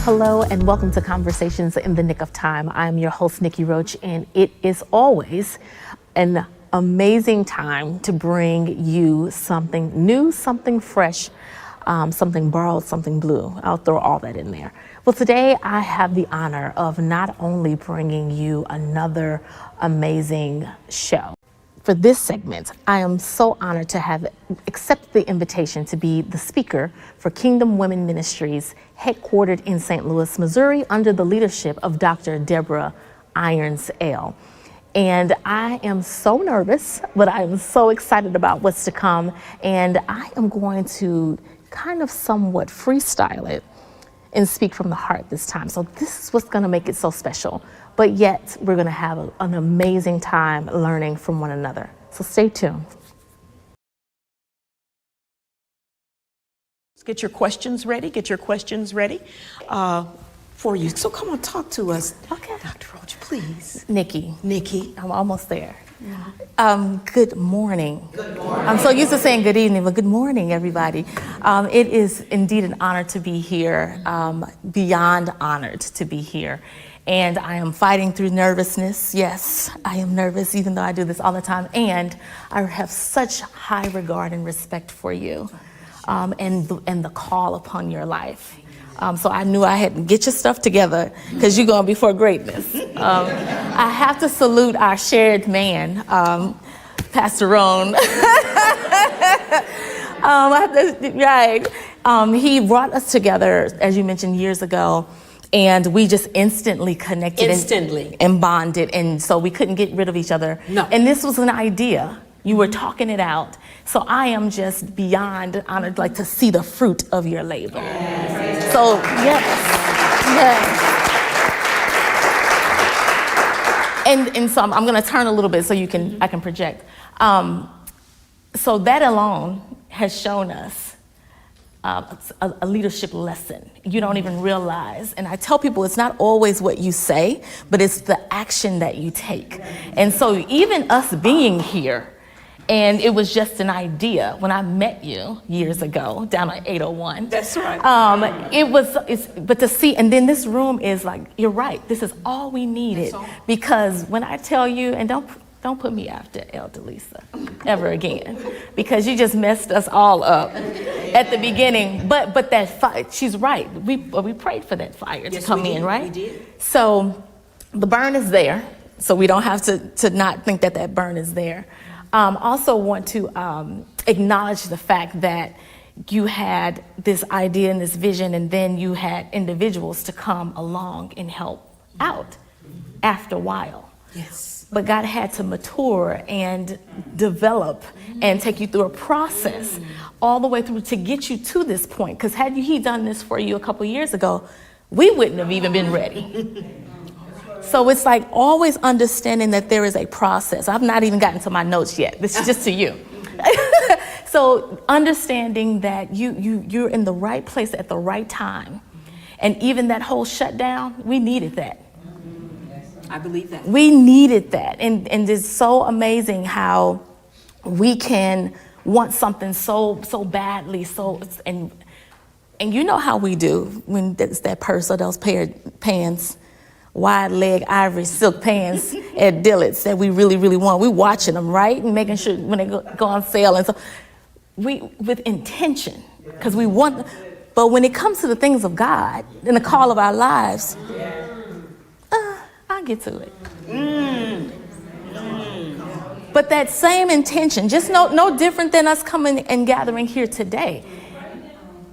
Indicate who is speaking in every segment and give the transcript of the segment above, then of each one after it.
Speaker 1: Hello and welcome to Conversations in the Nick of Time. I'm your host, Nikki Roach, and it is always an amazing time to bring you something new, something fresh, something borrowed, something blue. I'll throw all that in there. Well, today I have the honor of not only bringing you another amazing show. For this segment, I am so honored to have accepted the invitation to be the speaker for Kingdom Women Ministries, headquartered in St. Louis, Missouri, under the leadership of Dr. Deborah Irons Ale. And I am so nervous, but I am so excited about what's to come. And I am going to kind of somewhat freestyle it and speak from the heart this time. So this is what's gonna make it so special. But yet we're gonna have an amazing time learning from one another. So stay tuned.
Speaker 2: Get your questions ready, for you. So come on, talk to us.
Speaker 1: Okay.
Speaker 2: Dr. Roach, please.
Speaker 1: Nikki, I'm almost there.
Speaker 2: Yeah.
Speaker 1: Good morning. Good morning. I'm so used to saying good evening, but good morning, everybody. It is indeed an honor to be here, beyond honored to be here. And I am fighting through nervousness. Yes, I am nervous, even though I do this all the time. And I have such high regard and respect for you, and the call upon your life. So I knew I had to get your stuff together because you're going before greatness. I have to salute our shared man, Pastor Roan. He brought us together, as you mentioned, years ago. And we just instantly connected and bonded. And so we couldn't get rid of each other.
Speaker 2: No.
Speaker 1: And this was an idea. You were talking it out. So I am just beyond honored, like to see the fruit of your labor. Yes. So, yes. And so I'm going to turn a little bit so I can project. So that alone has shown us a leadership lesson. You don't even realize. And I tell people it's not always what you say, but it's the action that you take. And so even us being here, and it was just an idea when I met you years ago down at 801.
Speaker 2: That's right.
Speaker 1: But to see, and then this room is like, you're right, this is all we needed. Because when I tell you, and don't put me after Elder Lisa ever again, because you just messed us all up at the beginning. But that fire, she's right. We prayed for that fire to come in, right?
Speaker 2: We did.
Speaker 1: So the burn is there. So we don't have to not think that burn is there. Also want to acknowledge the fact that you had this idea and this vision, and then you had individuals to come along and help out after a while.
Speaker 2: Yes.
Speaker 1: But God had to mature and develop and take you through a process all the way through to get you to this point. Because had he done this for you a couple years ago, we wouldn't have even been ready. So it's like always understanding that there is a process. I've not even gotten to my notes yet. This is just to you. So understanding that you're in the right place at the right time. And even that whole shutdown, we needed that.
Speaker 2: I believe that.
Speaker 1: We needed that. And it's so amazing how we can want something so badly, and you know how we do when it's that purse or those pair of pants, wide leg ivory silk pants at Dillard's that we really, really want. We're watching them, right? And making sure when they go on sale. And so we, with intention, because we want, but when it comes to the things of God and the call of our lives, I'll get to it. But that same intention, just no different than us coming and gathering here today.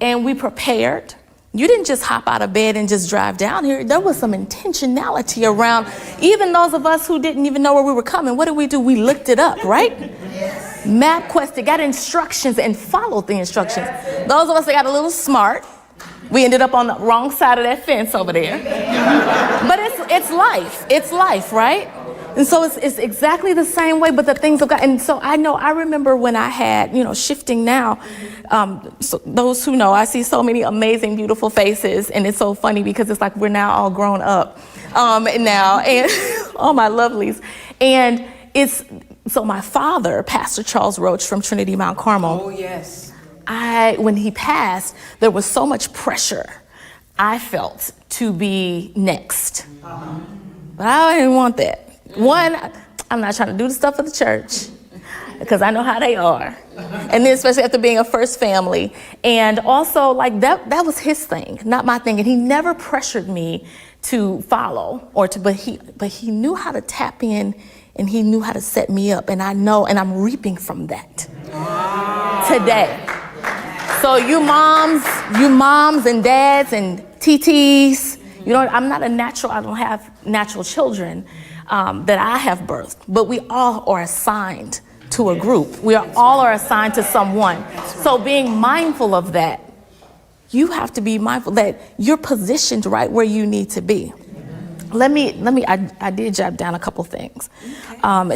Speaker 1: And we prepared. You didn't just hop out of bed and just drive down here. There was some intentionality around, even those of us who didn't even know where we were coming. What did we do? We looked it up, right? Yes. MapQuest, got instructions and followed the instructions. Those of us that got a little smart, we ended up on the wrong side of that fence over there. But it's life, right? And so it's exactly the same way, but the things of God. And so I remember when I had, shifting now, so those who know, I see so many amazing, beautiful faces. And it's so funny because it's like we're now all grown up now, and all my lovelies. And so my father, Pastor Charles Roach from Trinity Mount Carmel.
Speaker 2: Oh, yes.
Speaker 1: When he passed, there was so much pressure I felt to be next. But I didn't want that. One, I'm not trying to do the stuff of the church because I know how they are. And then especially after being a first family. And also like that was his thing, not my thing. And he never pressured me to follow but he knew how to tap in and he knew how to set me up. And I know, and I'm reaping from that today. So you moms and dads and TTs, I'm not a natural, I don't have natural children that I have birthed, but we all are assigned to a group. We all are assigned to someone. So being mindful of that, you have to be mindful that you're positioned right where you need to be. I did jot down a couple things,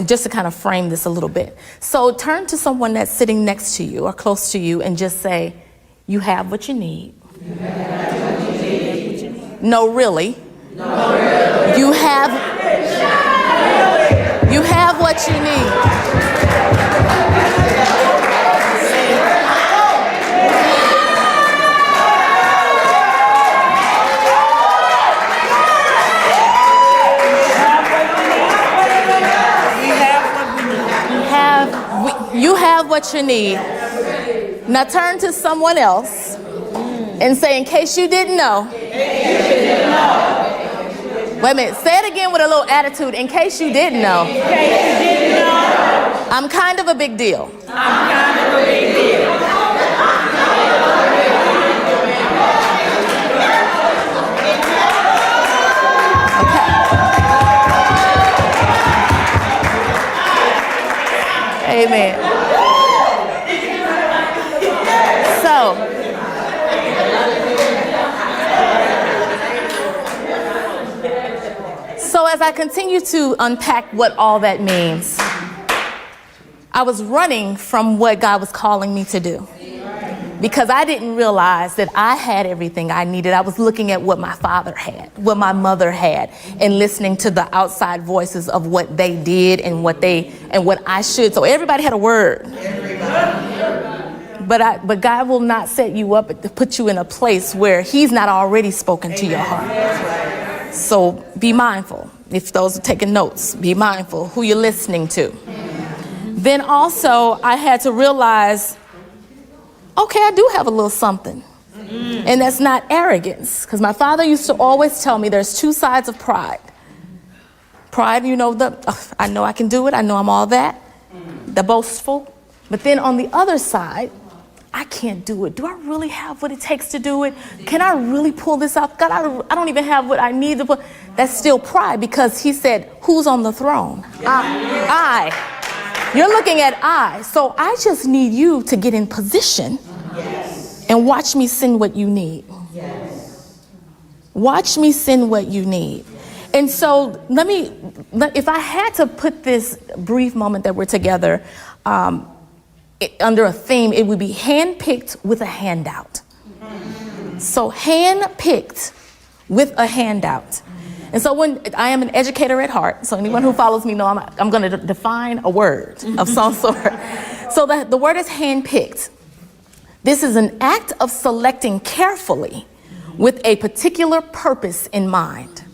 Speaker 1: just to kind of frame this a little bit. So turn to someone that's sitting next to you or close to you and just say, you have what you need. No, really. You have what you need. You have what you need. Now turn to someone else and say, in case you didn't know. Wait a minute, say it again with a little attitude. In case you didn't know. I'm kind of a big deal. Amen. So as I continue to unpack what all that means, I was running from what God was calling me to do because I didn't realize that I had everything I needed. I was looking at what my father had, what my mother had, and listening to the outside voices of what they did and what I should. So everybody had a word. But God will not set you up to put you in a place where he's not already spoken to your heart. So be mindful. If those are taking notes, be mindful who you're listening to. Then also I had to realize, okay, I do have a little something. And that's not arrogance. Because my father used to always tell me there's two sides of pride. Pride, I know I can do it. I know I'm all that. The boastful. But then on the other side, I can't do it. Do I really have what it takes to do it? Can I really pull this off? God, I don't even have what I need to pull. That's still pride because he said, who's on the throne? I. You're looking at I. So I just need you to get in position and watch me send what you need. Watch me send what you need. And so if I had to put this brief moment that we're together under a theme, it would be handpicked with a handout. So handpicked with a handout. And so when I am an educator at heart, so anyone who follows me know I'm going to define a word of some sort. So the word is handpicked. This is an act of selecting carefully with a particular purpose in mind.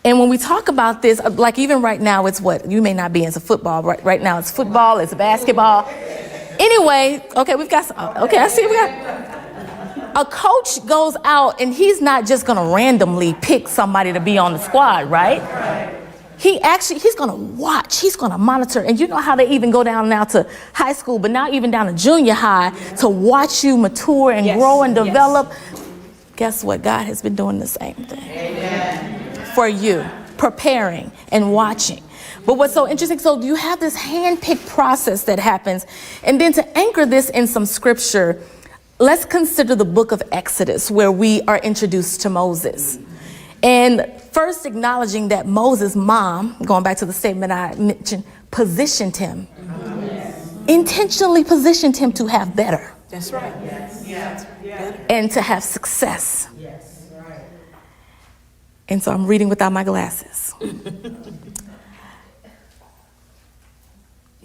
Speaker 1: And when we talk about this, like even right now, it's what you may not be into football. Right now, it's football, it's basketball. Anyway, okay, I see we got. A coach goes out and he's not just going to randomly pick somebody to be on the squad, right? He's going to watch, he's going to monitor. And you know how they even go down now to high school, but now even down to junior high to watch you mature and grow and develop. Guess what? God has been doing the same thing. Amen. For you, preparing and watching. But what's so interesting, so you have this hand-picked process that happens. And then to anchor this in some scripture, let's consider the book of Exodus, where we are introduced to Moses. And first acknowledging that Moses' mom, going back to the statement I mentioned, positioned him, intentionally positioned him to have better.
Speaker 2: That's right.
Speaker 1: And to have success. And so I'm reading without my glasses.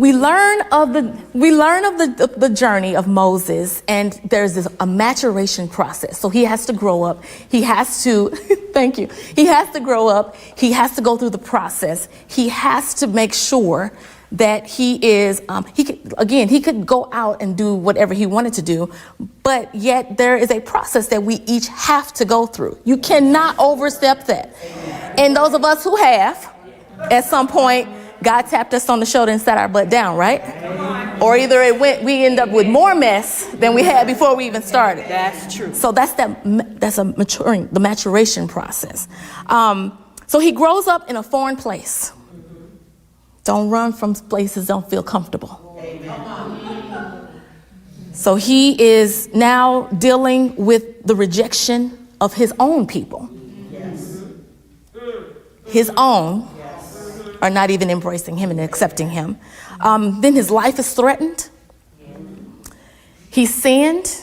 Speaker 1: we learn of the journey of Moses, and there's a maturation process. So he has to grow up. He has to, thank you. He has to grow up. He has to go through the process. He has to make sure that he could go out and do whatever he wanted to do, but yet there is a process that we each have to go through. You cannot overstep that. And those of us who have, at some point, God tapped us on the shoulder and sat our butt down, right? Or either we end up with more mess than we had before we even started.
Speaker 2: That's true.
Speaker 1: So that's the maturation process. So he grows up in a foreign place. Don't run from places don't feel comfortable. Amen. So he is now dealing with the rejection of his own people. Yes. His own are not even embracing him and accepting him. Then his life is threatened. He sinned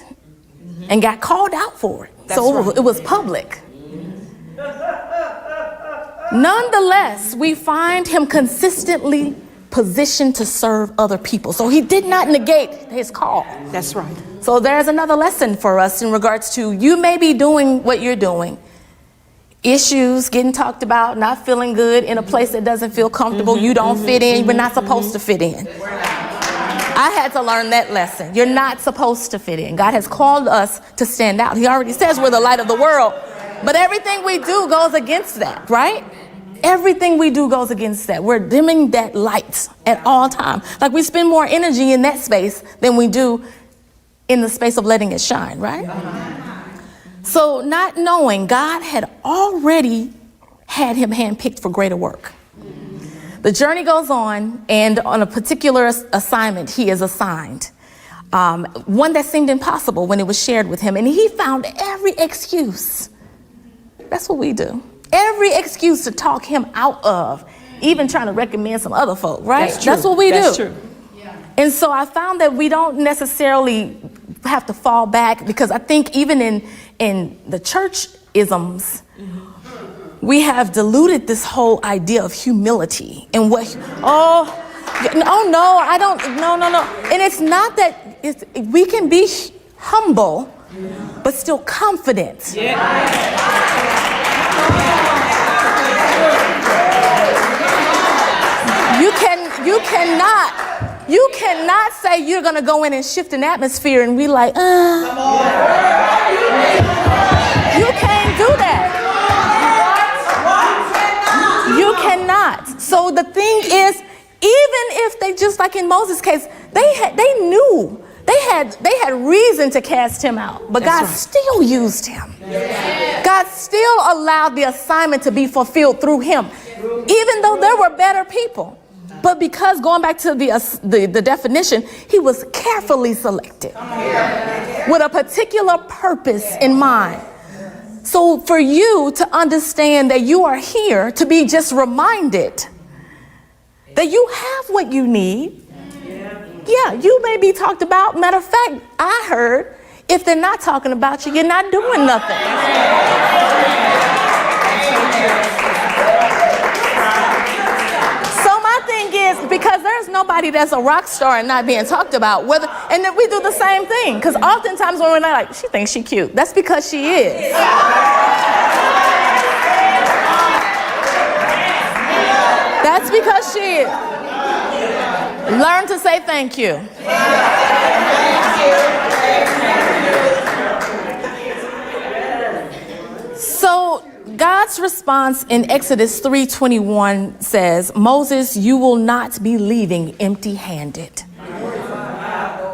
Speaker 1: and got called out for it. It was public. Nonetheless, we find him consistently positioned to serve other people. So he did not negate his call.
Speaker 2: That's right.
Speaker 1: So there's another lesson for us in regards to you may be doing what you're doing. Issues, getting talked about, not feeling good in a place that doesn't feel comfortable. You don't fit in. We're not supposed to fit in. I had to learn that lesson. You're not supposed to fit in. God has called us to stand out. He already says we're the light of the world. But everything we do goes against that, right? Everything we do goes against that. We're dimming that light at all times. Like we spend more energy in that space than we do in the space of letting it shine, right? So not knowing, God had already had him handpicked for greater work. The journey goes on, and on a particular assignment he is assigned. One that seemed impossible when it was shared with him. And he found every excuse. That's what we do. Every excuse to talk him out of, even trying to recommend some other folk, right? That's what we do.
Speaker 2: That's true.
Speaker 1: And so I found that we don't necessarily have to fall back, because I think even in the church isms, we have diluted this whole idea of humility and no, And it's not that we can be humble, but still confident. You cannot say you're going to go in and shift an atmosphere and be like, You can't do that. You cannot. So the thing is, even if they, just like in Moses' case, they knew they had reason to cast him out, but God still used him. God still allowed the assignment to be fulfilled through him, even though there were better people. But because, going back to the definition, he was carefully selected with a particular purpose in mind. So for you to understand that you are here to be just reminded that you have what you need. Yeah, you may be talked about. Matter of fact, I heard, if they're not talking about you, you're not doing nothing. So my thing is, because there's nobody that's a rock star and not being talked about, and then we do the same thing. Because oftentimes when we're not like, she thinks she cute, that's because she is. That's because she is. Learn to say thank you. So God's response in Exodus 3:21 says, Moses, you will not be leaving empty-handed.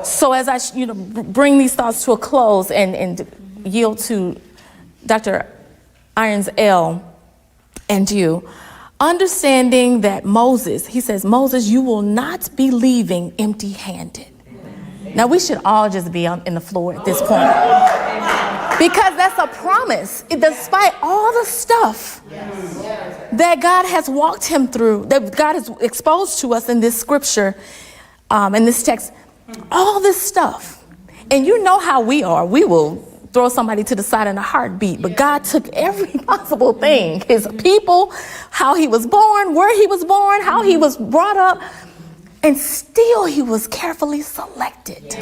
Speaker 1: So as I bring these thoughts to a close and yield to Dr. Irons L. and you, understanding that Moses, he says, Moses, you will not be leaving empty-handed. Now, we should all just be in the floor at this point, because that's a promise. Despite all the stuff that God has walked him through, that God has exposed to us in this scripture, in this text, all this stuff. And you know how we are. We will throw somebody to the side in a heartbeat. But God took every possible thing, his people, how he was born, where he was born, how he was brought up, And still he was carefully selected.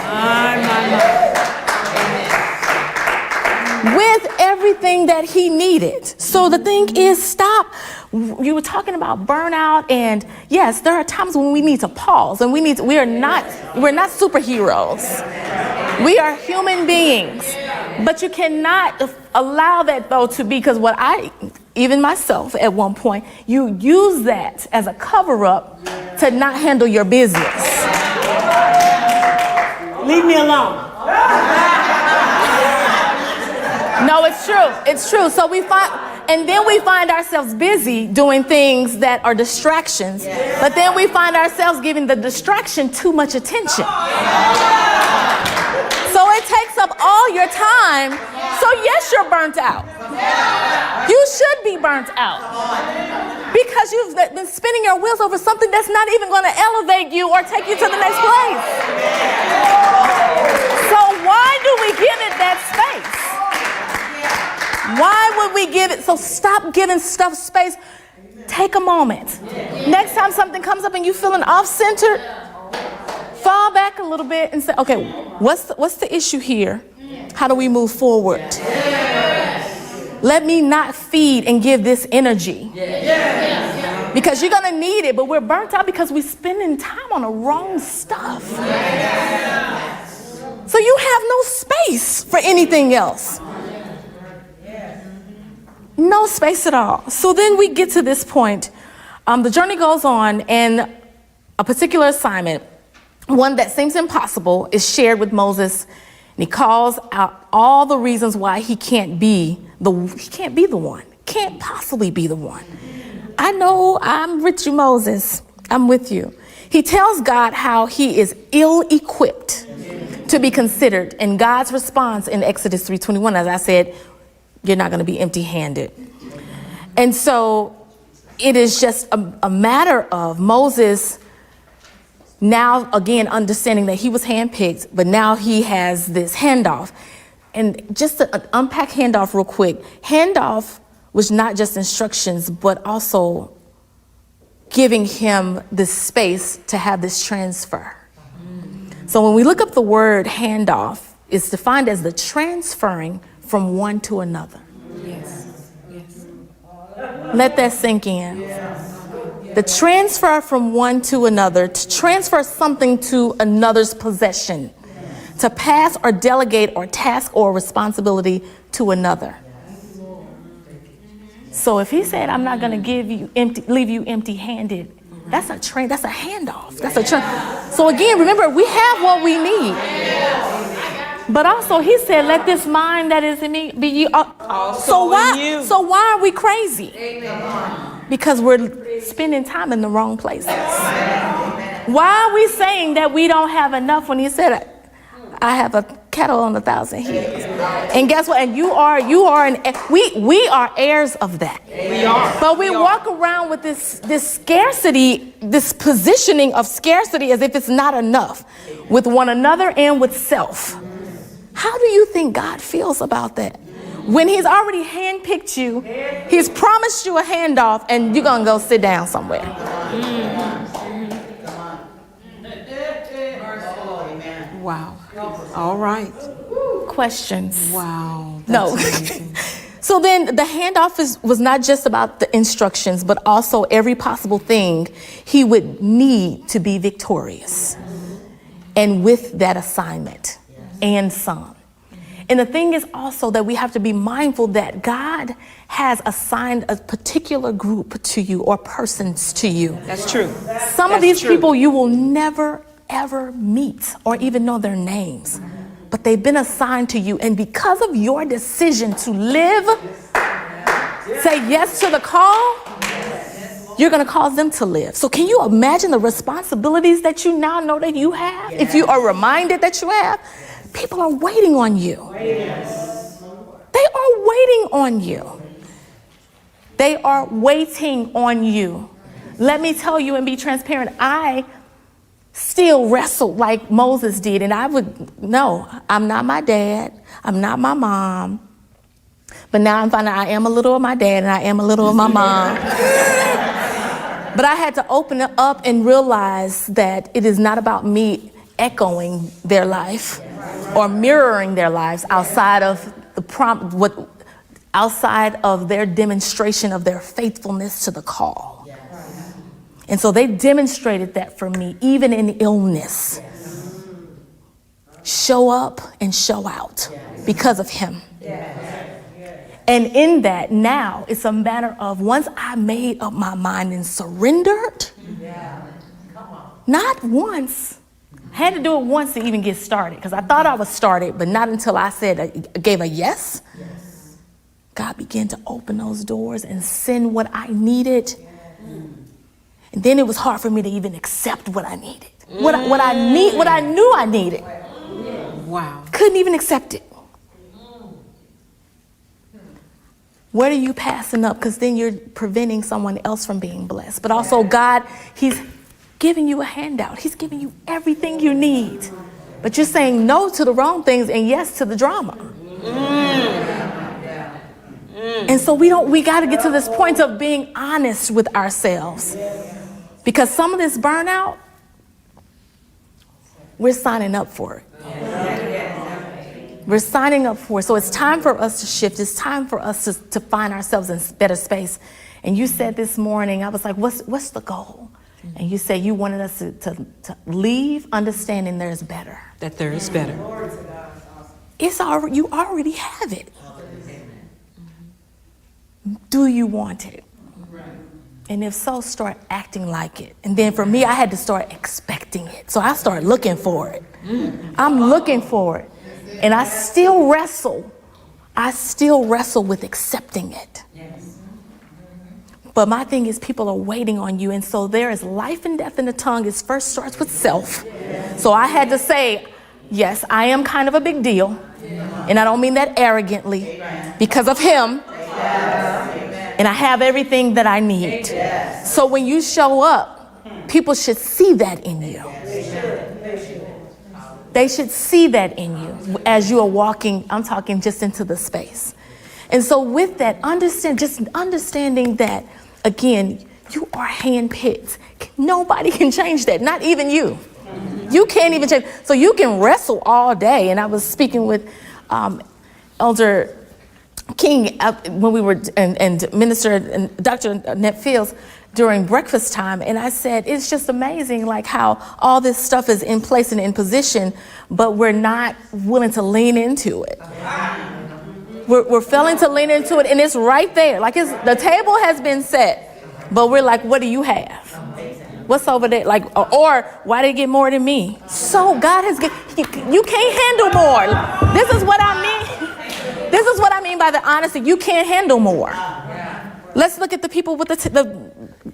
Speaker 1: With everything that he needed. So the thing is, stop. You were talking about burnout, and yes, there are times when we need to pause, and we're not superheroes. We are human beings. But you cannot allow that though to be, because even myself at one point, you use that as a cover up to not handle your business.
Speaker 3: Leave me alone.
Speaker 1: No, it's true. It's true. So we find ourselves busy doing things that are distractions, but then we find ourselves giving the distraction too much attention. So it takes up all your time. So yes, you're burnt out. You should be burnt out because you've been spinning your wheels over something that's not even going to elevate you or take you to the next place. So why do we give it that space? Why would we give it? So stop giving stuff space. Take a moment. Next time something comes up and you feeling off-centered, fall back a little bit and say, okay, what's the issue here? How do we move forward? Let me not feed and give this energy. Because you're going to need it, but we're burnt out because we're spending time on the wrong stuff. So you have no space for anything else. No space at all. So then we get to this point. The journey goes on, and a particular assignment, one that seems impossible, is shared with Moses. And he calls out all the reasons why he can't be the one. Can't possibly be the one. I know, I'm with you, Moses. I'm with you. He tells God how he is ill-equipped to be considered. And God's response in Exodus 3:21, as I said, you're not going to be empty-handed. And so it is just a matter of Moses now, again, understanding that he was handpicked, but now he has this handoff. And just to unpack handoff real quick, handoff was not just instructions, but also giving him the space to have this transfer. So when we look up the word handoff, it's defined as the transferring from one to another.
Speaker 2: Yes. Yes.
Speaker 1: Let that sink in. The transfer from one to another, to transfer something to another's possession, to pass or delegate or task or responsibility to another. So if he said, I'm not going to leave you empty-handed, that's a handoff. So again, remember, we have what we need. But also he said, let this mind that is in me be you. So why are we crazy? Because we're spending time in the wrong places. Why are we saying that we don't have enough when he said, I have a cattle on 1,000 hills? And guess what? And we are heirs of that.
Speaker 3: We are.
Speaker 1: But we walk around with this scarcity, this positioning of scarcity as if it's not enough with one another and with self. How do you think God feels about that? When he's already handpicked you, he's promised you a handoff, and you're going to go sit down somewhere.
Speaker 2: Wow. All right.
Speaker 1: Questions?
Speaker 2: Wow.
Speaker 1: No. So then the handoff was not just about the instructions, but also every possible thing he would need to be victorious. And with that assignment and some. And the thing is also that we have to be mindful that God has assigned a particular group to you or persons to you.
Speaker 3: That's true.
Speaker 1: Some of these people you will never, ever meet or even know their names. But they've been assigned to you. And because of your decision to live, say yes to the call, you're going to cause them to live. So can you imagine the responsibilities that you now know that you have? If you are reminded that you have, people are waiting on you. They are waiting on you. They are waiting on you. Let me tell you and be transparent. I still wrestle like Moses did. And I'm not my dad. I'm not my mom. But now I'm finding I am a little of my dad and I am a little of my mom. But I had to open it up and realize that it is not about me echoing their life or mirroring their lives outside of the outside of their demonstration of their faithfulness to the call. And so they demonstrated that for me, even in illness. Show up and show out because of him. And in that, now it's a matter of once I made up my mind and surrendered, not once, I had to do it once to even get started because I thought I was started, but not until I gave a yes. God began to open those doors and send what I needed. And then it was hard for me to even accept what I needed. What I knew I needed.
Speaker 2: Wow.
Speaker 1: Couldn't even accept it. What are you passing up? Because then you're preventing someone else from being blessed. But also God, he's giving you a handout. He's giving you everything you need. But you're saying no to the wrong things and yes to the drama. And so we got to get to this point of being honest with ourselves. Because some of this burnout, we're signing up for it. We're signing up for it. So it's time for us to shift. It's time for us to find ourselves in better space. And you said this morning, I was like, what's the goal? And you said you wanted us to leave understanding there's better.
Speaker 2: That there is better.
Speaker 1: You already have it. Do you want it? And if so, start acting like it. And then for me, I had to start expecting it. So I started looking for it. I'm looking for it. And I still wrestle with accepting it. But my thing is people are waiting on you. And so there is life and death in the tongue. It first starts with self. So I had to say, yes, I am kind of a big deal. And I don't mean that arrogantly because of him. And I have everything that I need. So when you show up, people should see that in you. They should see that in you as you are walking, I'm talking just into the space. And so with that, understanding that, again, you are handpicked. Nobody can change that, not even you. You can't even change. So you can wrestle all day. And I was speaking with Elder King when we were, and Minister and Dr. Annette Fields during breakfast time. And I said, it's just amazing like how all this stuff is in place and in position, but we're not willing to lean into it. We're failing to lean into it, and it's right there. Like the table has been set, but we're like, what do you have? What's over there? Like, or why did it get more than me? So God has you can't handle more. This is what I mean. This is what I mean by the honesty. You can't handle more. Let's look at the people with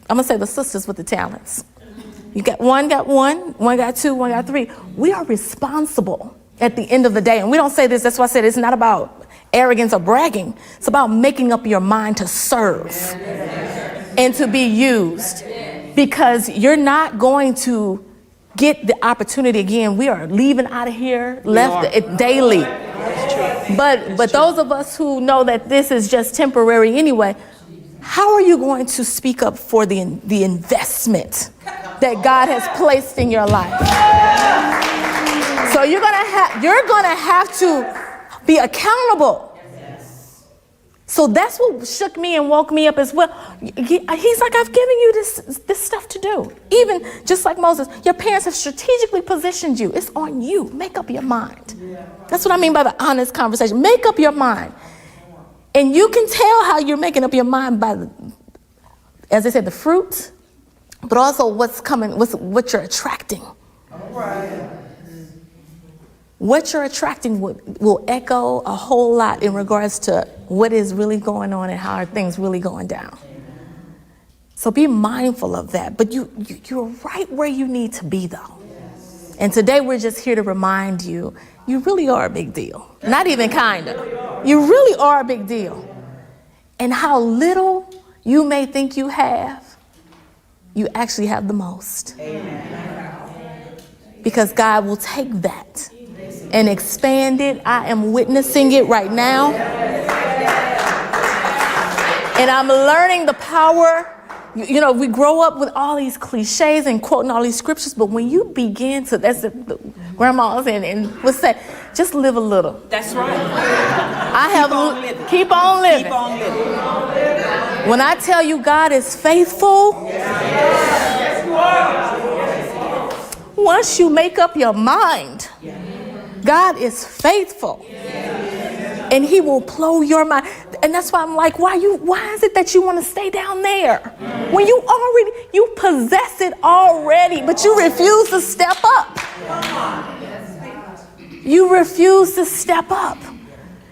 Speaker 1: I'm going to say the sisters with the talents. You got one got two, one got three. We are responsible at the end of the day. And we don't say this. That's why I said it's not about arrogance or bragging. It's about making up your mind to serve and to be used. Because you're not going to get the opportunity again. We are leaving out of here daily. But those of us who know that this is just temporary anyway, how are you going to speak up for the investment that God has placed in your life? So you're gonna have to be accountable. So that's what shook me and woke me up as well. He's like, I've given you this stuff to do. Even just like Moses, your parents have strategically positioned you. It's on you. Make up your mind. That's what I mean by the honest conversation. Make up your mind. And you can tell how you're making up your mind by, as I said, the fruit, but also what's coming, what you're attracting. All right. What you're attracting will echo a whole lot in regards to what is really going on and how are things really going down. So be mindful of that. But you're right where you need to be, though. And today we're just here to remind you, you really are a big deal. Not even kind of. You really are a big deal. And how little you may think you have, you actually have the most. Because God will take that and expand it. I am witnessing it right now. And I'm learning the power You know, we grow up with all these cliches and quoting all these scriptures, but when you begin to, that's the grandmas and what's that? Just live a little.
Speaker 2: That's right.
Speaker 1: Keep on living.
Speaker 2: Keep on living.
Speaker 1: When I tell you God is faithful, once you make up your mind, God is faithful. And he will blow your mind. And that's why I'm like, why is it that you want to stay down there? When you possess it already, but you refuse to step up. You refuse to step up.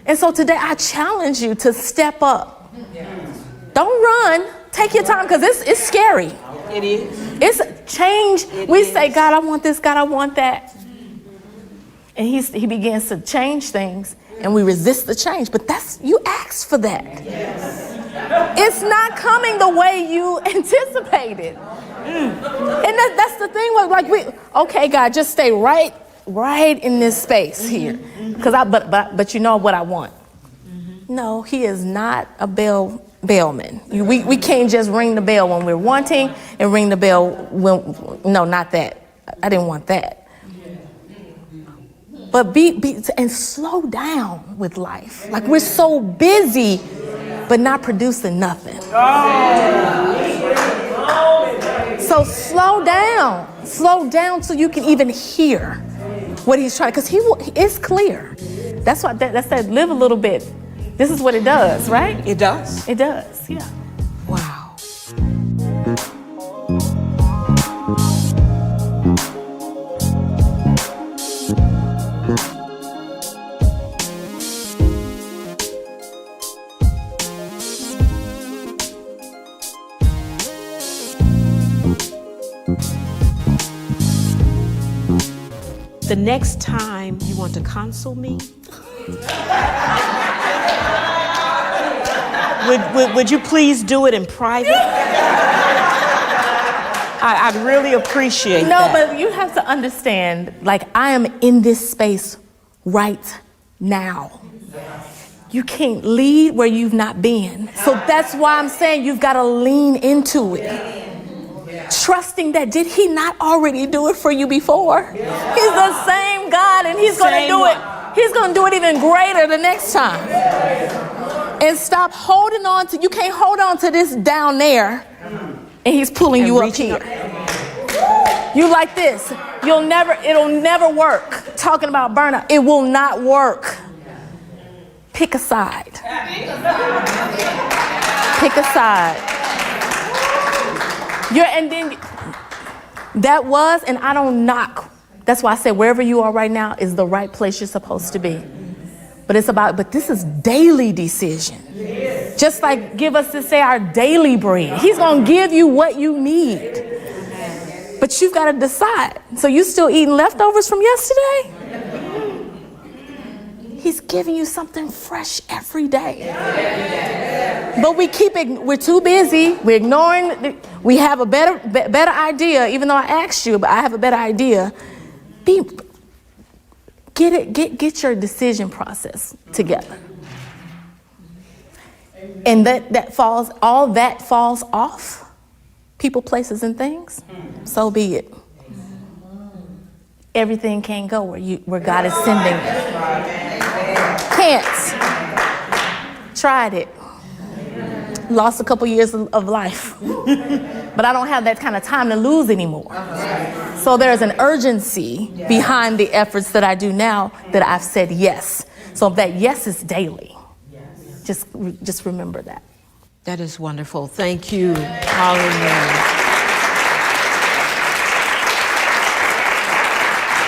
Speaker 1: And so today I challenge you to step up. Don't run. Take your time, because it's scary.
Speaker 2: It is.
Speaker 1: It's change. We say, God, I want this. God, I want that. And he begins to change things. And we resist the change, but you asked for that. Yes. It's not coming the way you anticipated. And that's the thing with okay, God, just stay right in this space here. But you know what I want. No, he is not a bellman. We can't just ring the bell when we're wanting and ring the bell when, no, not that. I didn't want that. But and slow down with life. Like we're so busy, but not producing nothing. So slow down so you can even hear what he's trying, because it's clear. That's that live a little bit. This is what it does, right?
Speaker 2: It does.
Speaker 1: It does, yeah.
Speaker 2: Wow. The next time you want to counsel me, would you please do it in private? I'd really appreciate that.
Speaker 1: No, but you have to understand, I am in this space right now. You can't lead where you've not been. So that's why I'm saying you've got to lean into it. Trusting that, did he not already do it for you before? He's the same God, and he's going to do it. He's going to do it even greater the next time. And stop holding on to, you can't hold on to this down there, and he's pulling you up here. You like this. It'll never work. Talking about burnout, it will not work. Pick a side. Pick a side. And I don't knock. That's why I said wherever you are right now is the right place you're supposed to be. But this is daily decision. Just like give us to say our daily bread. He's going to give you what you need. But you've got to decide. So you still eating leftovers from yesterday? He's giving you something fresh every day. But we're too busy. We're ignoring. We have a better idea, even though I asked you, but I have a better idea. Get your decision process together. And all that falls off, people, places, and things, so be it. Everything can't go where God is sending it. Can't. Tried it. Lost a couple years of life. But I don't have that kind of time to lose anymore. So there's an urgency behind the efforts that I do now that I've said yes. So that yes is daily. Just remember that.
Speaker 2: That is wonderful. Thank you. Hallelujah.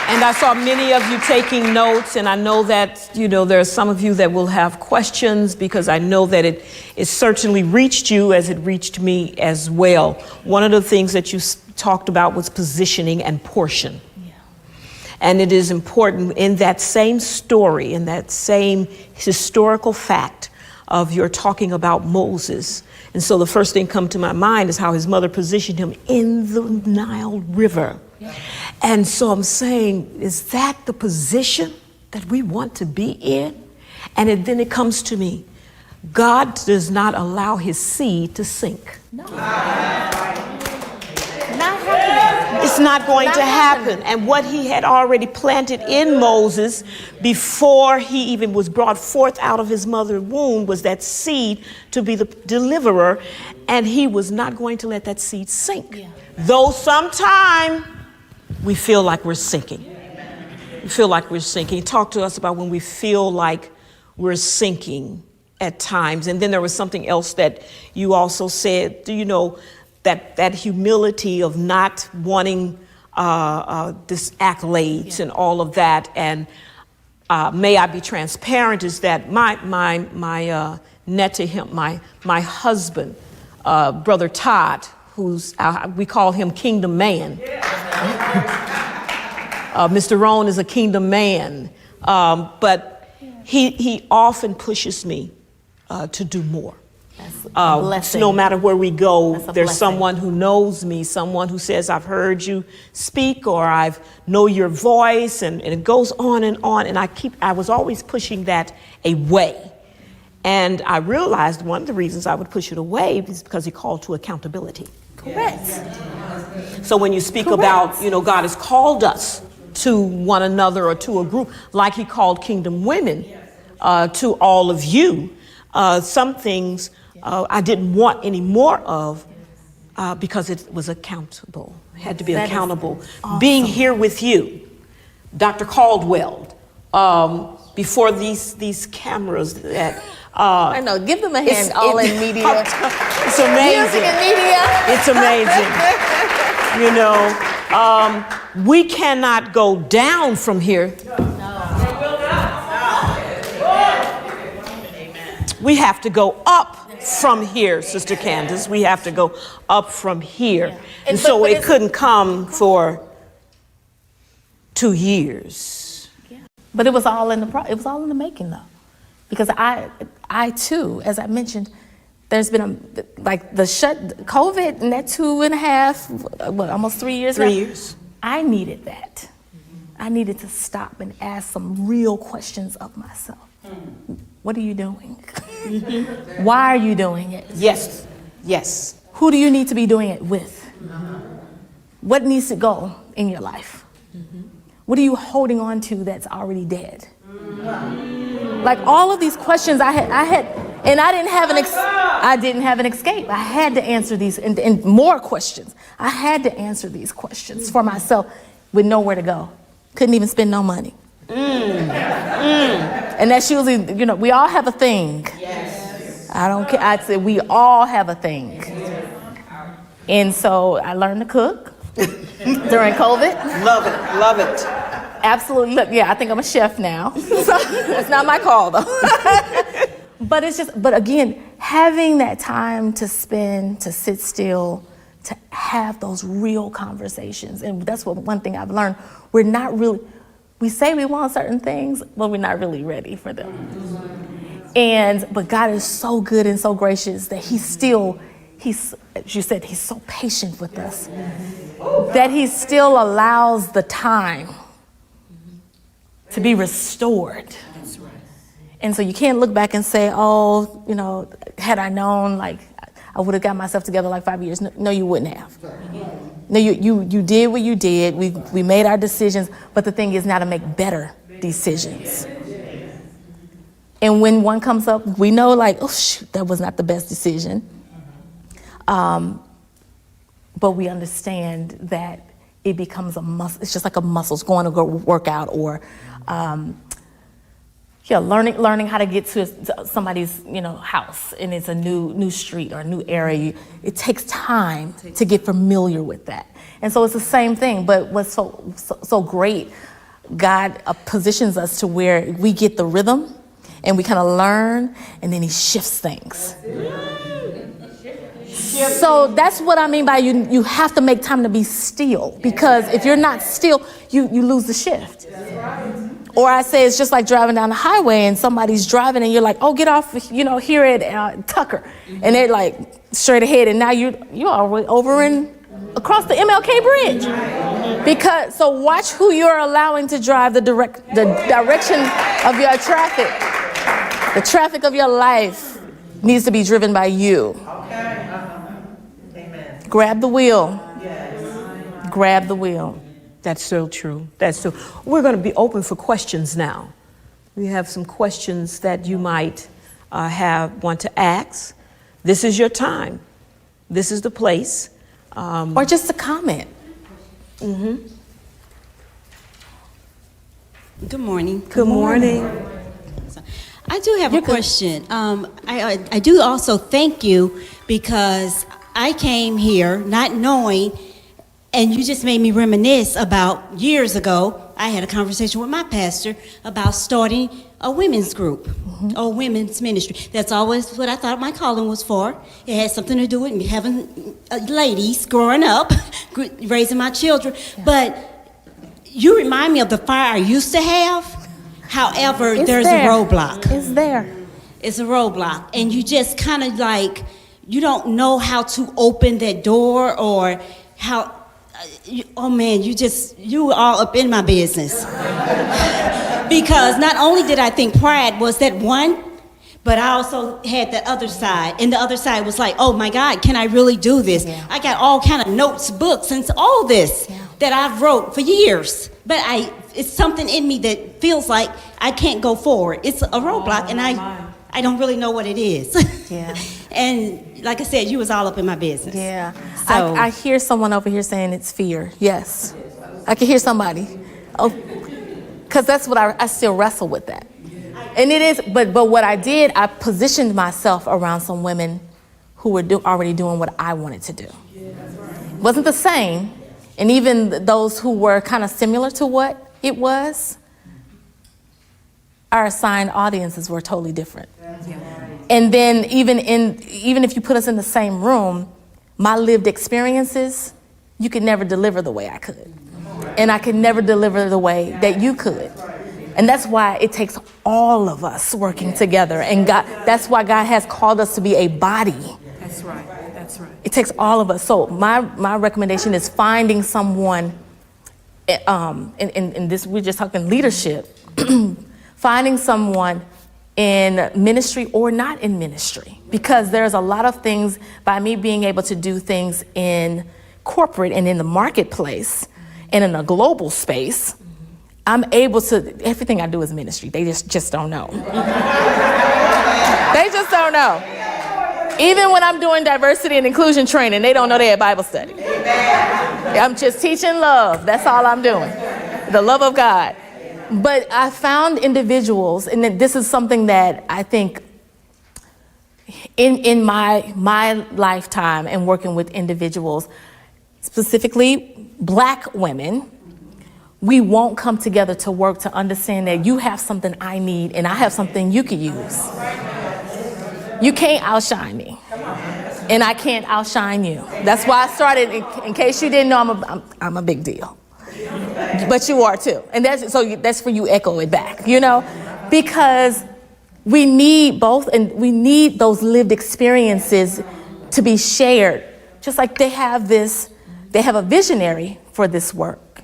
Speaker 2: And I saw many of you taking notes, and I know that, there are some of you that will have questions, because I know that it certainly reached you as it reached me as well. One of the things that you talked about was positioning and portion. Yeah. And it is important in that same story, in that same historical fact of your talking about Moses. And so the first thing come to my mind is how his mother positioned him in the Nile River. Yeah. And so I'm saying, is that the position that we want to be in? And then it comes to me, God does not allow his seed to sink.
Speaker 1: Not happening.
Speaker 2: It's not going
Speaker 1: Not
Speaker 2: to happen.
Speaker 1: happening.
Speaker 2: And what he had already planted in Moses before he even was brought forth out of his mother's womb was that seed to be the deliverer. And he was not going to let that seed sink.
Speaker 1: Yeah.
Speaker 2: Though sometime we feel like we're sinking. We feel like we're sinking. Talk to us about when we feel like we're sinking at times. And then there was something else that you also said, do you know, that humility of not wanting this accolades and all of that. And may I be transparent, is that my net to him, my husband, Brother Todd, who's we call him Kingdom Man. Mr. Rohn is a kingdom man, but he often pushes me to do more.
Speaker 1: That's a blessing.
Speaker 2: No matter where we go,
Speaker 1: That's a
Speaker 2: there's
Speaker 1: blessing.
Speaker 2: someone who knows me, someone who says, I've heard you speak, or I've know your voice, and it goes on. And I was always pushing that away. And I realized one of the reasons I would push it away is because he called to accountability.
Speaker 1: Correct.
Speaker 2: So when you speak
Speaker 1: Correct.
Speaker 2: about, God has called us to one another or to a group, like he called Kingdom Women to all of you, some things I didn't want any more of because it was accountable, had to be
Speaker 1: That is
Speaker 2: accountable.
Speaker 1: awesome.
Speaker 2: Being here with you, Dr. Caldwell, before these cameras that
Speaker 1: I know. Give them a hand. All in media.
Speaker 2: It's amazing.
Speaker 1: Music and media.
Speaker 2: It's amazing. We cannot go down from here. We have to go up from here, Sister Candace. We have to go up from here.
Speaker 1: Yeah.
Speaker 2: And
Speaker 1: But
Speaker 2: so it
Speaker 1: it's-
Speaker 2: couldn't come for 2 years.
Speaker 1: But it was all in it was all in the making, though, because I too, as I mentioned, there's been COVID and that 2.5, almost 3 years.
Speaker 2: 3
Speaker 1: now.
Speaker 2: years.
Speaker 1: I needed that. I needed to stop and ask some real questions of myself. What are you doing? Why are you doing it?
Speaker 2: Yes. Yes.
Speaker 1: Who do you need to be doing it with? What needs to go in your life? What are you holding on to that's already dead? Like all of these questions I had, and I didn't have an escape. I had to answer these and more questions. I had to answer these questions for myself with nowhere to go. Couldn't even spend no money. And that's usually, we all have a thing. Yes. I don't care. I'd say we all have a thing. And so I learned to cook during COVID.
Speaker 2: Love it. Love it.
Speaker 1: Absolutely. Look, yeah, I think I'm a chef now. So it's not my call though. But again, having that time to spend, to sit still, to have those real conversations. And that's one thing I've learned. We say we want certain things, but we're not really ready for them. But God is so good and so gracious that as you said, he's so patient with us, that he still allows the time to be restored. And so you can't look back and say, had I known, I would have got myself together 5 years. No, you wouldn't have. No, you did what you did. We made our decisions, but the thing is now to make better decisions. And when one comes up, we know oh shoot, that was not the best decision. But we understand that it becomes a muscle. It's just like a muscle. It's going to go work out or learning how to get to somebody's house, and it's a new street or a new area. It takes time to get familiar with that, and so it's the same thing. But what's so great, God positions us to where we get the rhythm, and we kind of learn, and then He shifts things. So that's what I mean by you have to make time to be still, because if you're not still, you lose the shift. Or I say it's just like driving down the highway and somebody's driving and you're like, oh, get off, here at Tucker. And they're straight ahead, and now you are over across the MLK bridge. So watch who you're allowing to drive the direction of your traffic, the traffic of your life. needs to be driven by you.
Speaker 3: Okay. Amen.
Speaker 1: Grab the wheel.
Speaker 3: Yes.
Speaker 1: Grab the wheel.
Speaker 2: That's so true. That's so. We're going to be open for questions now. We have some questions that you might want to ask. This is your time. This is the place.
Speaker 1: Or just a comment.
Speaker 4: Good morning.
Speaker 2: Good morning.
Speaker 4: I do have a question. I do also thank you because I came here not knowing, and you just made me reminisce about years ago. I had a conversation with my pastor about starting a women's group or women's ministry. That's always what I thought my calling was for. It had something to do with me having ladies growing up, raising my children. But you remind me of the fire I used to have. However, there's a roadblock.
Speaker 1: It's there.
Speaker 4: It's a roadblock. And you just kind of like, you don't know how to open that door or how, oh man, you were all up in my business. Because not only did I think pride was that one, but I also had that other side. And the other side was like, oh my God, can I really do this?
Speaker 1: Yeah.
Speaker 4: I got all kind of notes, books, and all this that I've wrote for years. But it's something in me that feels like I can't go forward. It's a roadblock, and I don't really know what it is.
Speaker 1: Yeah.
Speaker 4: And like I said, you was all up in my business.
Speaker 1: Yeah.
Speaker 4: So-
Speaker 1: I hear someone over here saying it's fear. Yes. I can hear somebody. Oh, because that's what I still wrestle with that. And it is, but what I did, I positioned myself around some women who were already doing what I wanted to do. It wasn't the same. And even those who were kind of similar to what it was, our assigned audiences were totally different. And then even if you put us in the same room, my lived experiences, you could never deliver the way I could. And I could never deliver the way that you could. And that's why it takes all of us working together. And that's why God has called us to be a body.
Speaker 2: That's right. That's right.
Speaker 1: It takes all of us. So my recommendation is finding someone, in this, we're just talking leadership, finding someone in ministry or not in ministry. Because there's a lot of things, by me being able to do things in corporate and in the marketplace and in a global space, I'm able to, everything I do is ministry. They just don't know. They just don't know. Even when I'm doing diversity and inclusion training, they don't know they had Bible study. I'm just teaching love. That's all I'm doing. The love of God. But I found individuals, and this is something that I think in my lifetime and working with individuals, specifically Black women, we won't come together to work to understand that you have something I need and I have something you could use. You can't outshine me, and I can't outshine you. That's why I started. In case you didn't know, I'm a big deal, but you are too. And that's for you. Echo it back, because we need both, and we need those lived experiences to be shared. Just like they have a visionary for this work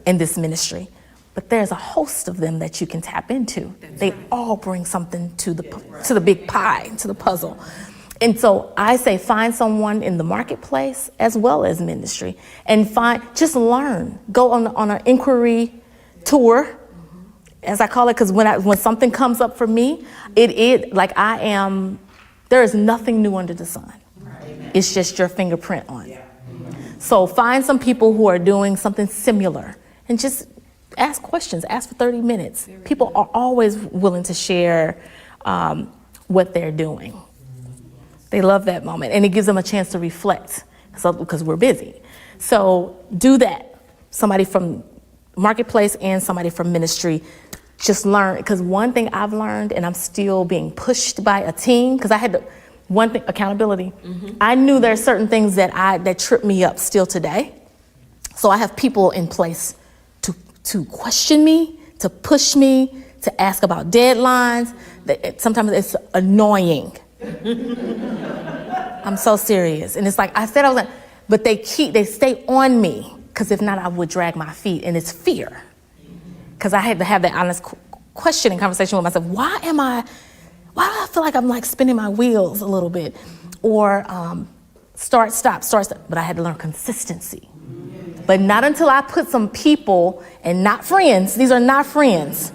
Speaker 1: in this ministry, but there's a host of them that you can tap into. They all bring something to the big pie, to the puzzle. And so I say find someone in the marketplace as well as ministry, and just learn. Go on an inquiry tour, as I call it, because when something comes up for me, there is nothing new under the sun. It's just your fingerprint on it. So find some people who are doing something similar and just ask questions. Ask for 30 minutes. People are always willing to share what they're doing. They love that moment, and it gives them a chance to reflect because we're busy. So do that. Somebody from marketplace and somebody from ministry. Just learn, because one thing I've learned, and I'm still being pushed by a team, because I had one thing, accountability. I knew there are certain things that trip me up still today. So I have people in place to question me, to push me, to ask about deadlines. Sometimes it's annoying. I'm so serious. And it's like, but they stay on me, because if not, I would drag my feet, and it's fear. Because I had to have that honest question and conversation with myself. Why why do I feel like I'm like spinning my wheels a little bit? Or start, stop. But I had to learn consistency. But not until I put some people, and not friends, these are not friends,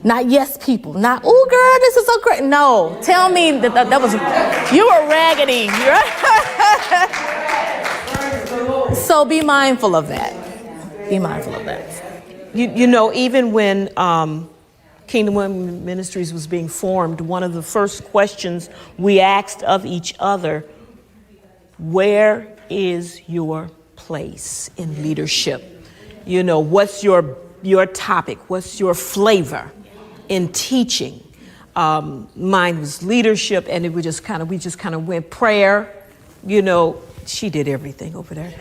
Speaker 1: not yes people, not, oh girl, this is so great. No, tell me that was, you were raggedy. So be mindful of that. Be mindful of that.
Speaker 2: You know, even when Kingdom Women Ministries was being formed, one of the first questions we asked of each other, where is your place in leadership? You know, what's your topic? What's your flavor in teaching? Mine was leadership, and we just kind of went prayer. You know, she did everything over there.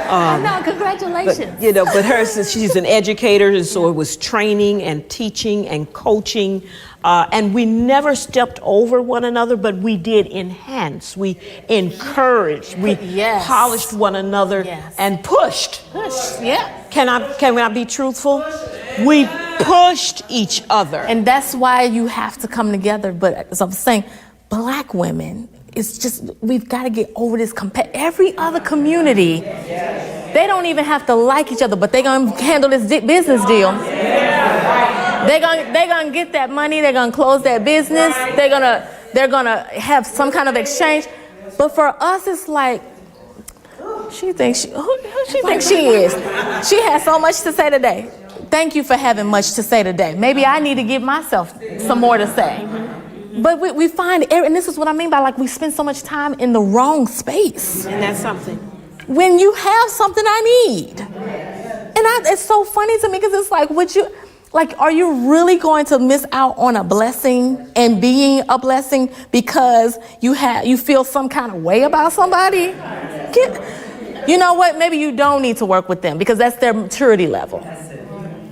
Speaker 1: No, congratulations.
Speaker 2: But hers, she's an educator, and so it was training and teaching and coaching. And we never stepped over one another, but we did enhance. We encouraged. We
Speaker 1: Yes.
Speaker 2: polished one another
Speaker 1: Yes.
Speaker 2: and pushed.
Speaker 1: Yeah.
Speaker 2: Can I be truthful? We pushed each other.
Speaker 1: And that's why you have to come together. But as I'm saying, Black women, it's just, we've got to get over this. Every other community, they don't even have to like each other, but they're going to handle this business deal. They're going to get that money. They're going to close that business. They're going to have some kind of exchange. But for us, it's like, who she thinks she is? She has so much to say today. Thank you for having much to say today. Maybe I need to give myself some more to say. But we find, and this is what I mean by like we spend so much time in the wrong space.
Speaker 2: And that's something.
Speaker 1: When you have something I need. And it's so funny to me because it's like, are you really going to miss out on a blessing and being a blessing because you feel some kind of way about somebody? You know what? Maybe you don't need to work with them because that's their maturity level.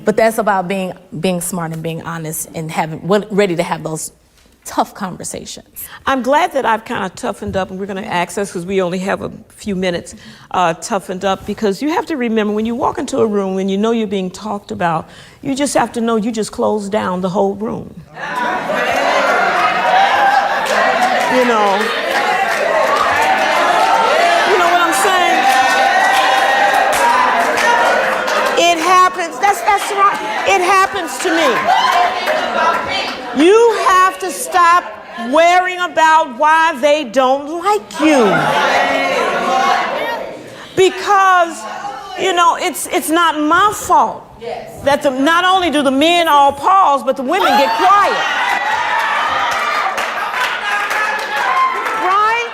Speaker 1: But that's about being smart and being honest and ready to have those tough conversations.
Speaker 2: I'm glad that I've kind of toughened up, and we're going to access, because we only have a few minutes, toughened up, because you have to remember when you walk into a room and you know you're being talked about, you just have to know you just close down the whole room. You know what I'm saying? It happens. That's right. It happens to me. You have to stop worrying about why they don't like you. Because, it's not my fault that not only do the men all pause, but the women get quiet. Right?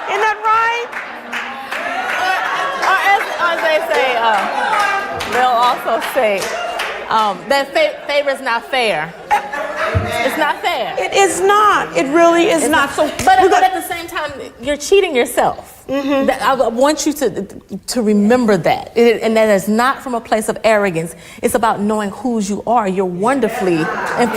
Speaker 2: Isn't that right?
Speaker 1: As they say, they'll also say that favor's not fair. It's not fair.
Speaker 2: It is not. It really is not. So,
Speaker 1: but at the same time, you're cheating yourself. Mm-hmm. I want you to remember that. And that is not from a place of arrogance. It's about knowing whose you are. You're wonderfully and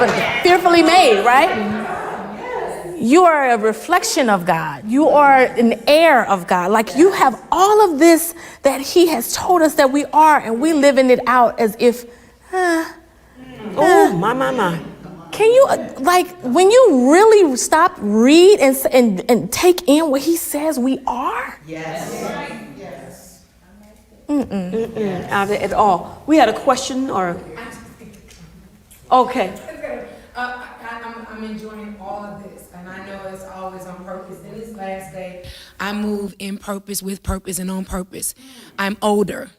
Speaker 1: fearfully made, right? Mm-hmm. You are a reflection of God. You are an heir of God. Like you have all of this that He has told us that we are, and we living it out as if,
Speaker 2: oh, my.
Speaker 1: Can you, when you really stop, read, and take in what He says we are?
Speaker 3: Yes.
Speaker 2: Out of it all. We had a question or? Okay.
Speaker 5: I'm enjoying all of this, and I know it's always on purpose. In this last day, I move in purpose, with purpose, and on purpose. I'm older.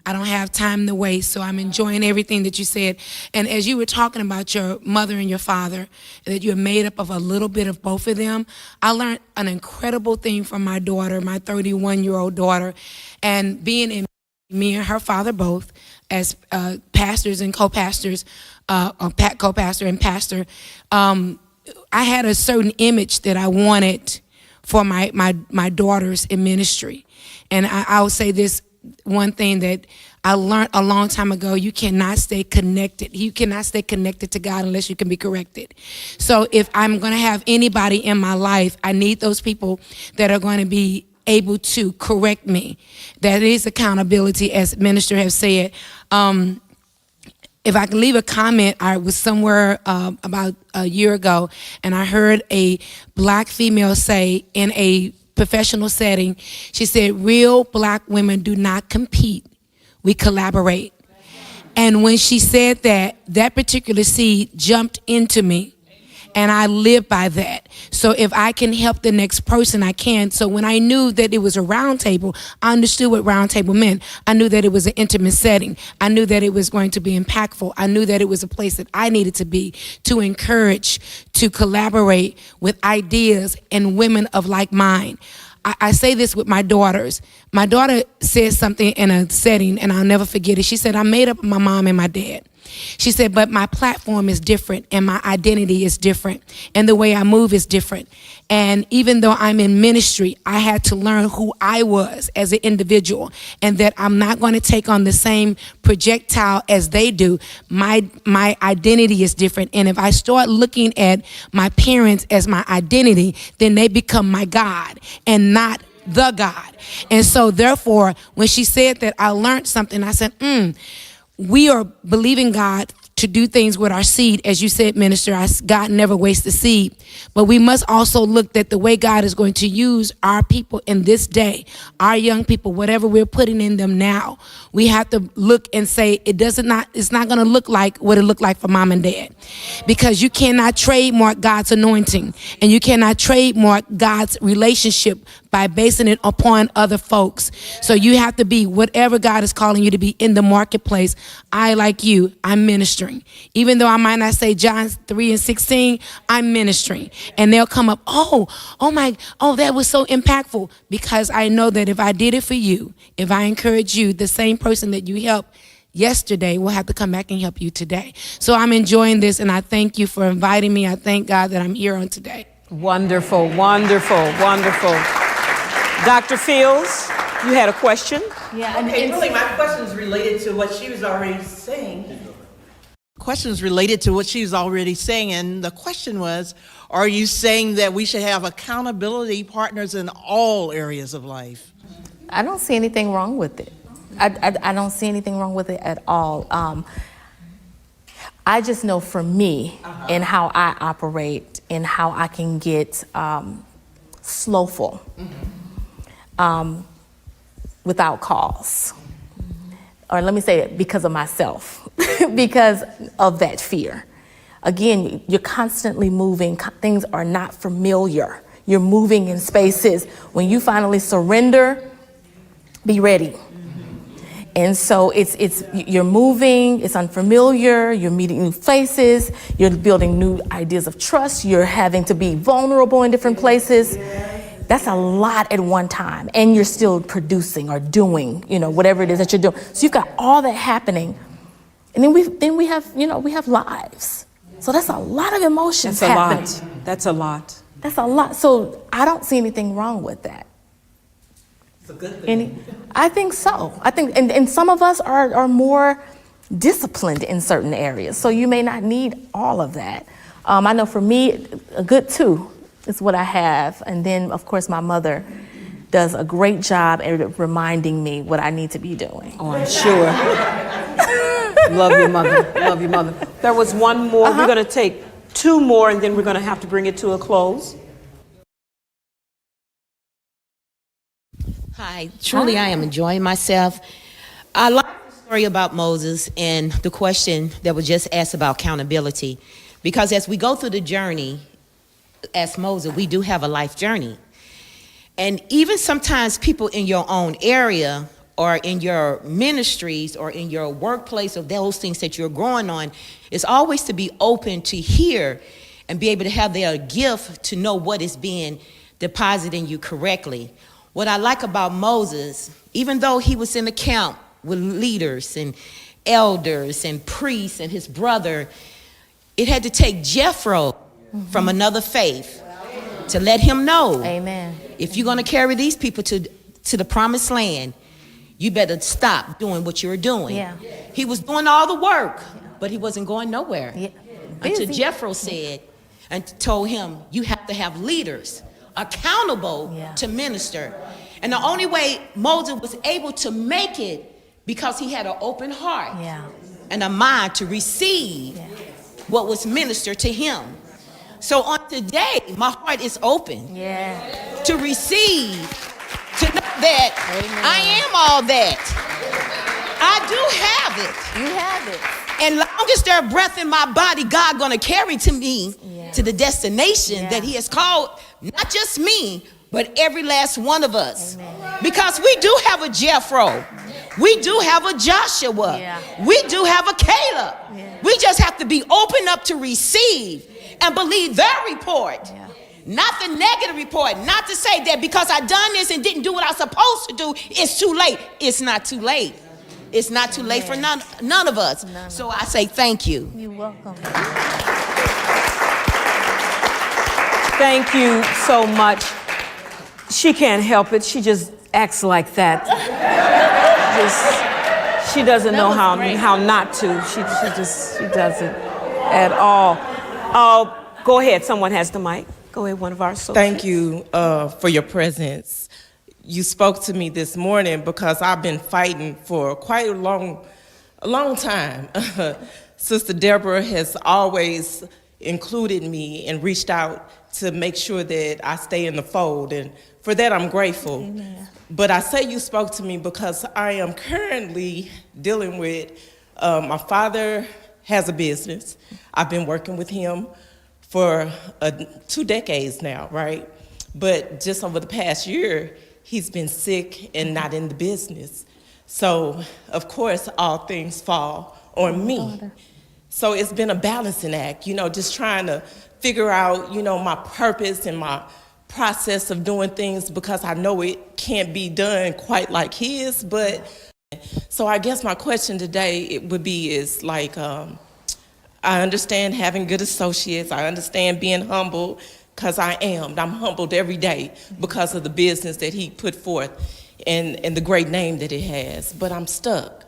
Speaker 5: I don't have time to waste, so I'm enjoying everything that you said. And as you were talking about your mother and your father, that you're made up of a little bit of both of them, I learned an incredible thing from my daughter, my 31-year-old daughter, and being in me and her father both as pastors and co-pastors, co-pastor and pastor, I had a certain image that I wanted for my daughters in ministry. And I will say this one thing that I learned a long time ago: you cannot stay connected. You cannot stay connected to God unless you can be corrected. So if I'm going to have anybody in my life, I need those people that are going to be able to correct me. That is accountability, as minister has said. if I can leave a comment, I was somewhere about a year ago, and I heard a black female say in a professional setting, she said, real black women do not compete, we collaborate. And when she said that, that particular seed jumped into me. And I live by that. So if I can help the next person, I can. So when I knew that it was a round table, I understood what round table meant. I knew that it was an intimate setting. I knew that it was going to be impactful. I knew that it was a place that I needed to be to encourage, to collaborate with ideas and women of like mind. I say this with my daughters. My daughter said something in a setting, and I'll never forget it. She said, I made up my mom and my dad. She said, but my platform is different and my identity is different and the way I move is different. And even though I'm in ministry, I had to learn who I was as an individual and that I'm not going to take on the same projectile as they do. My identity is different. And if I start looking at my parents as my identity, then they become my God and not the God. And so therefore, when she said that, I learned something. I said, we are believing God to do things with our seed. As you said, Minister, God never wastes the seed. But we must also look at the way God is going to use our people in this day, our young people, whatever we're putting in them now. We have to look and say it's not going to look like what it looked like for mom and dad. Because you cannot trademark God's anointing and you cannot trademark God's relationship by basing it upon other folks. So you have to be whatever God is calling you to be in the marketplace. I, like you, I'm ministering. Even though I might not say John 3:16, I'm ministering. And they'll come up, oh, that was so impactful. Because I know that if I did it for you, if I encourage you, the same person that you helped yesterday will have to come back and help you today. So I'm enjoying this, and I thank you for inviting me. I thank God that I'm here on today.
Speaker 2: Wonderful, wonderful, wonderful. Dr. Fields, you had a question?
Speaker 1: Yeah,
Speaker 3: Okay, really, my question is related to what she was already saying. And the question was, are you saying that we should have accountability partners in all areas of life?
Speaker 1: I don't see anything wrong with it. I don't see anything wrong with it at all. I just know for me and how I operate and how I can get slowful without cause. Or let me say it, because of myself, because of that fear. Again, you're constantly moving. Things are not familiar. You're moving in spaces. When you finally surrender, be ready. And so you're moving, it's unfamiliar, you're meeting new faces, you're building new ideas of trust, you're having to be vulnerable in different places. That's a lot at one time. And you're still producing or doing, whatever it is that you're doing. So you've got all that happening. And then we have lives. So that's a lot of emotions happening.
Speaker 2: That's a lot.
Speaker 1: That's a lot. So I don't see anything wrong with that.
Speaker 3: It's a good thing.
Speaker 1: I think so. I think, and some of us are more disciplined in certain areas. So you may not need all of that. I know for me, a good 2 is what I have. And then, of course, my mother does a great job at reminding me what I need to be doing.
Speaker 2: Oh, I'm sure. Love your mother. Love your mother. There was one more. We're going to take 2 more, and then we're going to have to bring it to a close.
Speaker 6: Hi, truly I am enjoying myself. I like the story about Moses and the question that was just asked about accountability, because as we go through the journey as Moses, we do have a life journey. And even sometimes people in your own area or in your ministries or in your workplace or those things that you're growing on, is always to be open to hear and be able to have their gift to know what is being deposited in you correctly. What I like about Moses, even though he was in the camp with leaders and elders and priests and his brother, it had to take Jethro from another faith to let him know,
Speaker 1: Amen.
Speaker 6: If you're going to carry these people to the promised land, you better stop doing what you're doing.
Speaker 1: Yeah.
Speaker 6: He was doing all the work, but he wasn't going nowhere.
Speaker 1: Yeah.
Speaker 6: Until
Speaker 1: Busy.
Speaker 6: Jethro said and told him, you have to have leaders accountable to minister. And the only way Moses was able to make it, because he had an open heart.
Speaker 1: Yeah.
Speaker 6: and a mind to receive what was ministered to him. So on today, my heart is open to receive, to know that I am all that. I do have it.
Speaker 1: You have it.
Speaker 6: And long as there's breath in my body, God gonna carry to me to the destination that he has called, not just me, but every last one of us. Because we do have a Jethro. We do have a Joshua. We do have a Caleb. We just have to be open up to receive and believe their report. Not the negative report. Not to say that because I done this and didn't do what I was supposed to do, it's too late. It's not too late. It's not too late for none of us. So I say thank you.
Speaker 1: You're welcome.
Speaker 2: Thank you so much. She can't help it. She just acts like that. She doesn't know how not to. She doesn't at all. Go ahead. Someone has the mic. Go ahead, one of our associates.
Speaker 7: Thank you for your presence. You spoke to me this morning because I've been fighting for quite a long time. Sister Deborah has always included me and reached out to make sure that I stay in the fold, and for that I'm grateful. Amen. But I say you spoke to me because I am currently dealing with, my father has a business. I've been working with him for 2 decades now, right? But just over the past year, he's been sick and not in the business. So, of course, all things fall on me. So it's been a balancing act, just trying to figure out, my purpose and my process of doing things, because I know it can't be done quite like his. But so I guess my question today is like, I understand having good associates. I understand being humble, because I'm humbled every day because of the business that he put forth and the great name that it has. But I'm stuck.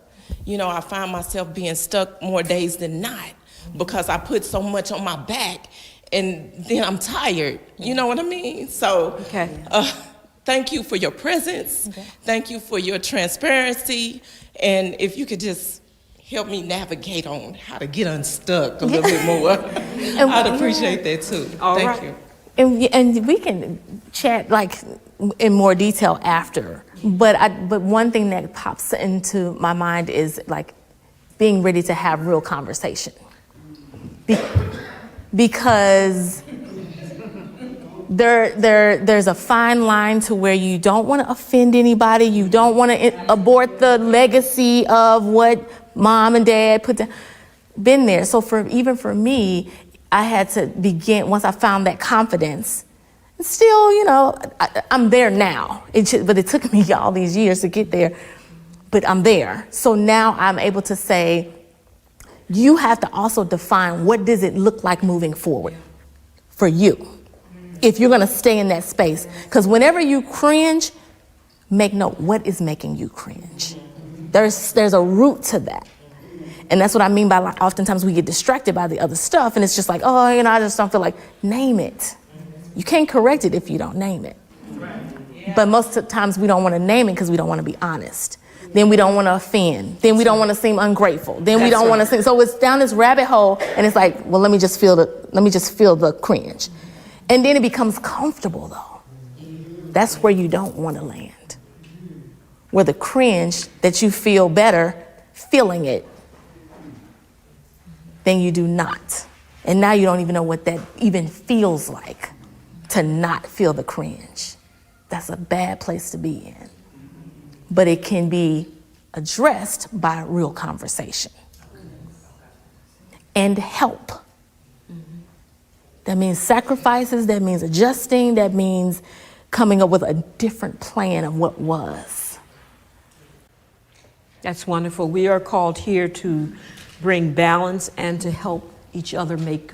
Speaker 7: I find myself being stuck more days than not because I put so much on my back and then I'm tired. You know what I mean? So thank you for your presence. Thank you for your transparency. And if you could just help me navigate on how to get unstuck a little bit more, I'd appreciate that too. Thank you.
Speaker 1: And we can chat like in more detail after. But one thing that pops into my mind is like being ready to have real conversation. Because there's a fine line to where you don't want to offend anybody. You don't want to abort the legacy of what mom and dad been there. So even for me, I had to begin, once I found that confidence. Still, I'm there now. But it took me all these years to get there. But I'm there. So now I'm able to say, you have to also define what does it look like moving forward for you, if you're going to stay in that space. Because whenever you cringe, make note, what is making you cringe? There's a root to that. And that's what I mean by like, oftentimes we get distracted by the other stuff, and it's just like, I just don't feel like, name it. You can't correct it if you don't name it. But most of the times we don't want to name it because we don't want to be honest. Then we don't want to offend. Then we don't want to seem ungrateful. Then we don't want to seem, so it's down this rabbit hole, and it's like, well, let me just feel the cringe. And then it becomes comfortable though. That's where you don't want to land. Where the cringe that you feel better feeling it than you do not. And now you don't even know what that even feels like to not feel the cringe. That's a bad place to be in. But it can be addressed by real conversation and help. That means sacrifices, that means adjusting, that means coming up with a different plan of what was.
Speaker 2: That's wonderful. We are called here to bring balance and to help each other make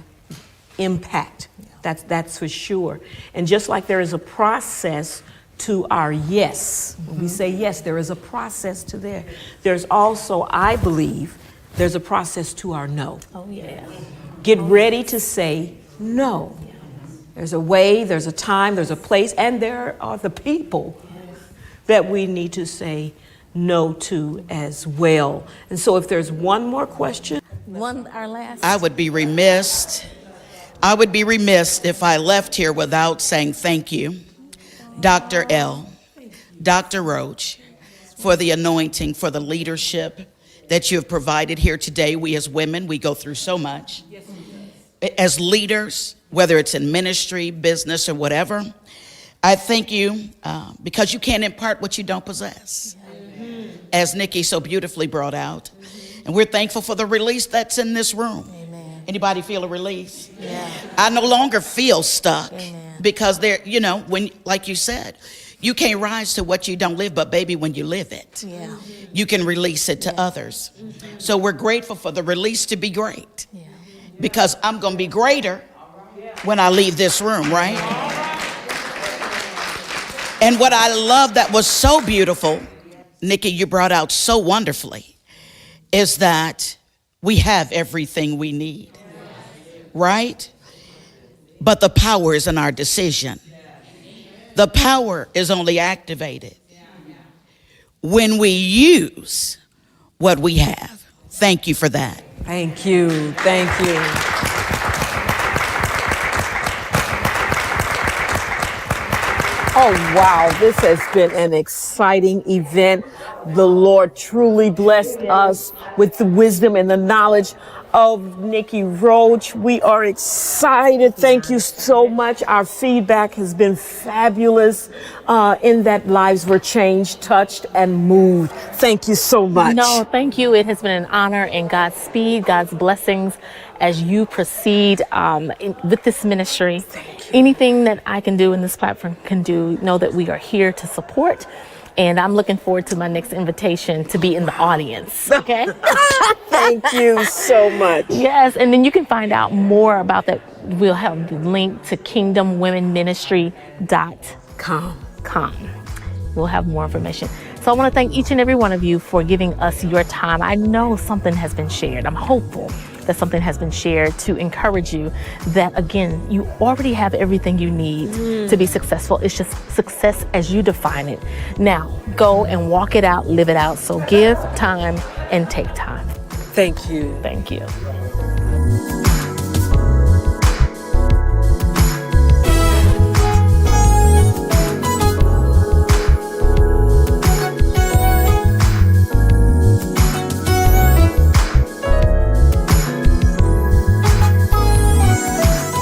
Speaker 2: impact. That's for sure. And just like there is a process to our yes, when we say yes, there is a process to there. There's also, I believe, there's a process to our no.
Speaker 1: Oh, yeah.
Speaker 2: Get ready to say no. There's a way, there's a time, there's a place, and there are the people that we need to say know to as well. And so if there's one more question.
Speaker 1: Our last.
Speaker 3: I would be remiss if I left here without saying thank you, Dr. L, Dr. Roach, for the anointing, for the leadership that you have provided here today. We as women, we go through so much. As leaders, whether it's in ministry, business, or whatever, I thank you because you can't impart what you don't possess, as Nikki so beautifully brought out. And we're thankful for the release that's in this room.
Speaker 1: Amen.
Speaker 3: Anybody feel a release?
Speaker 1: Yeah.
Speaker 3: I no longer feel stuck.
Speaker 1: Amen.
Speaker 3: Because there, when, like you said, you can't rise to what you don't live, but baby, when you live it,
Speaker 1: Yeah.
Speaker 3: you can release it to others. So we're grateful for the release to be great,
Speaker 1: Yeah.
Speaker 3: because I'm going to be greater when I leave this room, right? And what I love that was so beautiful, Nikki, you brought out so wonderfully, is that we have everything we need, right? But the power is in our decision. The power is only activated when we use what we have. Thank you for that.
Speaker 2: Thank you. Thank you. Oh, wow. This has been an exciting event. The Lord truly blessed us with the wisdom and the knowledge of Nikki Roach. We are excited. Thank you so much. Our feedback has been fabulous in that lives were changed, touched, and moved. Thank you so much.
Speaker 1: No, thank you. It has been an honor, and God's speed, God's blessings as you proceed with this ministry. Anything that I can do in this platform can do, know that we are here to support. And I'm looking forward to my next invitation to be in the audience. Okay?
Speaker 2: Thank you so much.
Speaker 1: Yes, and then you can find out more about that. We'll have the link to kingdomwomenministry.com. We'll have more information. So I want to thank each and every one of you for giving us your time. I know something has been shared. I'm hopeful that something has been shared to encourage you that, again, you already have everything you need to be successful. It's just success as you define it. Now, go and walk it out, live it out. So give time and take time.
Speaker 2: Thank you.
Speaker 1: Thank you.